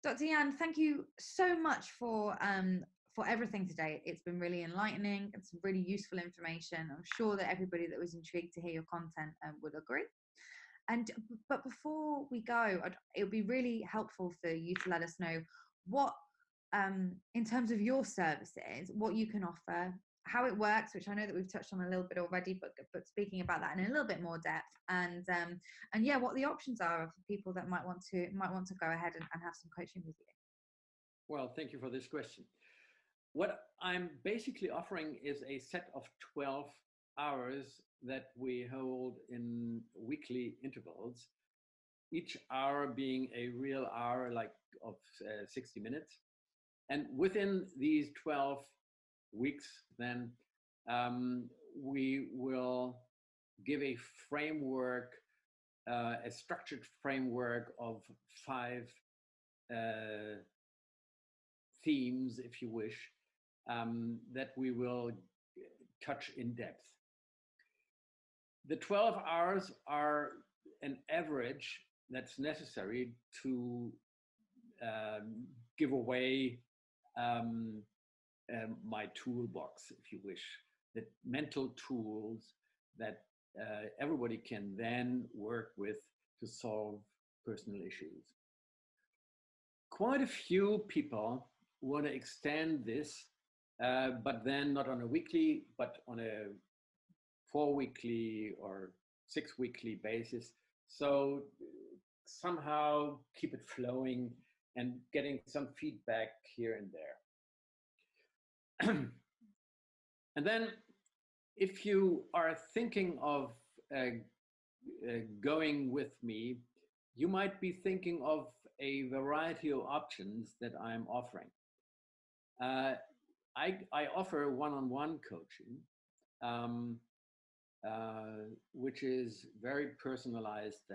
Dr. Yan, thank you so much for everything today. It's been really enlightening and some really useful information. I'm sure that everybody that was intrigued to hear your content would agree. But before we go, it would be really helpful for you to let us know what, in terms of your services, what you can offer, how it works, which I know that we've touched on a little bit already, but speaking about that in a little bit more depth, and yeah, what the options are for people that might want to go ahead and have some coaching with you. Well, thank you for this question. What I'm basically offering is a set of 12 hours that we hold in weekly intervals, each hour being a real hour like of 60 minutes. And within these 12 weeks, then we will give a framework, a structured framework of 5 themes, if you wish, that we will touch in depth. The 12 hours are an average that's necessary to give away my toolbox, if you wish, the mental tools that everybody can then work with to solve personal issues. Quite a few people want to extend this, but then not on a weekly, but on a 4-weekly or 6-weekly basis. So somehow keep it flowing and getting some feedback here and there. And then if you are thinking of going with me, you might be thinking of a variety of options that I'm offering. I offer one-on-one coaching, which is very personalized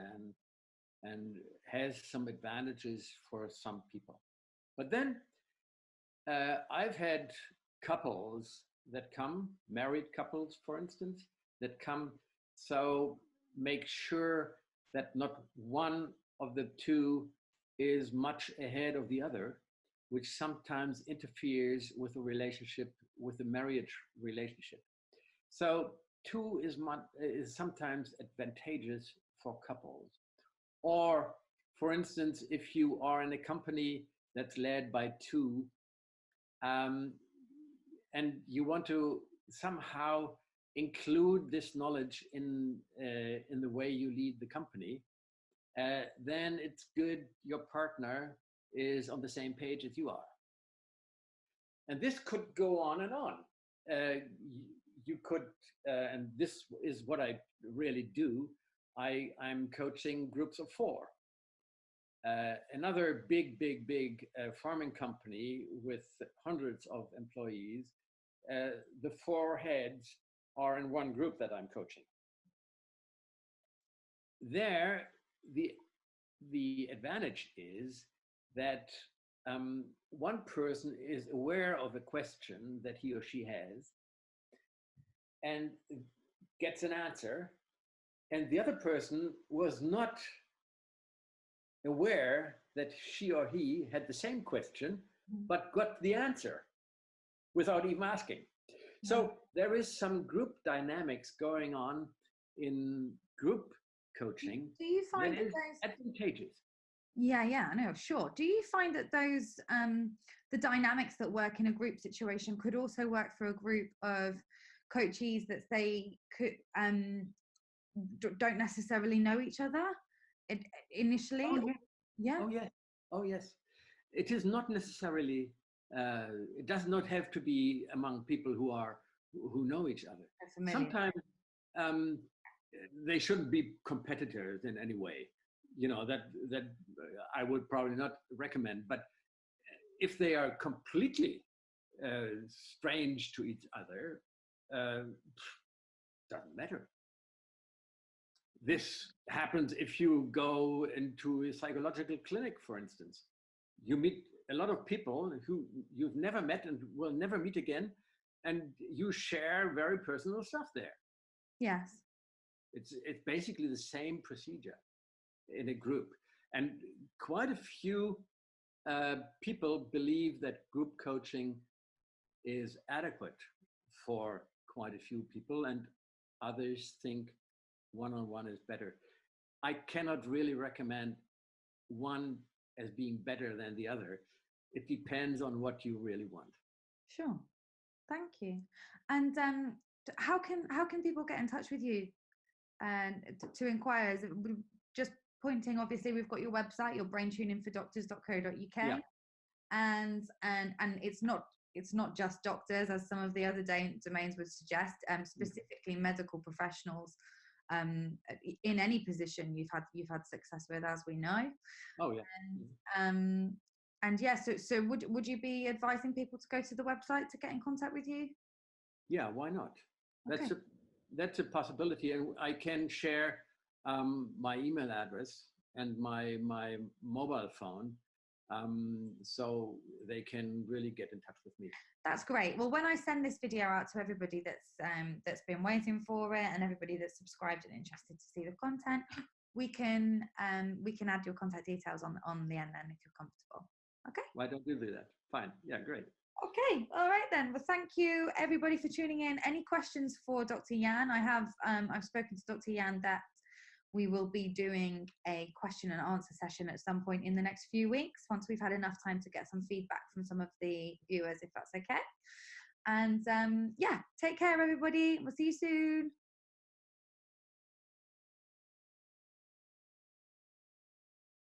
and has some advantages for some people. But then I've had couples that come, married couples, for instance, that come, so make sure that not one of the two is much ahead of the other, which sometimes interferes with a relationship, with a marriage relationship. So 2 is sometimes advantageous for couples. Or, for instance, if you are in a company that's led by 2, and you want to somehow include this knowledge in the way you lead the company, then it's good your partner is on the same page as you are. And this could go on and on. You could, and this is what I really do, I'm coaching groups of 4. Another big farming company with hundreds of employees, the 4 heads are in one group that I'm coaching. There, the advantage is that one person is aware of a question that he or she has and gets an answer, and the other person was not aware that she or he had the same question, but got the answer without even asking. So there is some group dynamics going on in group coaching. Do you find that is advantageous? Yeah, I know, sure. Do you find that those the dynamics that work in a group situation could also work for a group of coachees that they could don't necessarily know each other initially? Oh, yeah. Yeah. Oh yes. Oh yes. It is not necessarily. It does not have to be among people who know each other. Sometimes they shouldn't be competitors in any way. You know, that I would probably not recommend. But if they are completely strange to each other, doesn't matter. This happens if you go into a psychological clinic, for instance. You meet a lot of people who you've never met and will never meet again, and you share very personal stuff there. Yes. It's basically the same procedure in a group. And quite a few people believe that group coaching is adequate for quite a few people, and others think one-on-one is better. I cannot really recommend one as being better than the other. It depends on what you really want. Sure. Thank you. And how can people get in touch with you and to inquire? Is it just pointing? Obviously, we've got your website, your braintuningfordoctors.co.uk, Yeah. and it's not just doctors, as some of the other domains would suggest. Specifically, medical professionals. In any position you've had success with, as we know. Oh yeah. And yeah, so would you be advising people to go to the website to get in contact with you? Yeah, why not? Okay. That's a possibility, and I can share my email address and my mobile phone, so they can really get in touch with me. That's great. Well, when I send this video out to everybody that's been waiting for it, and everybody that's subscribed and interested to see the content, we can add your contact details on the end then, if you're comfortable. Okay. Why don't you do that? Fine. Yeah, great. Okay. All right then. Well, thank you everybody for tuning in. Any questions for Dr. Jan? I've spoken to Dr. Jan that we will be doing a question and answer session at some point in the next few weeks, once we've had enough time to get some feedback from some of the viewers, if that's okay. And yeah, take care everybody. We'll see you soon.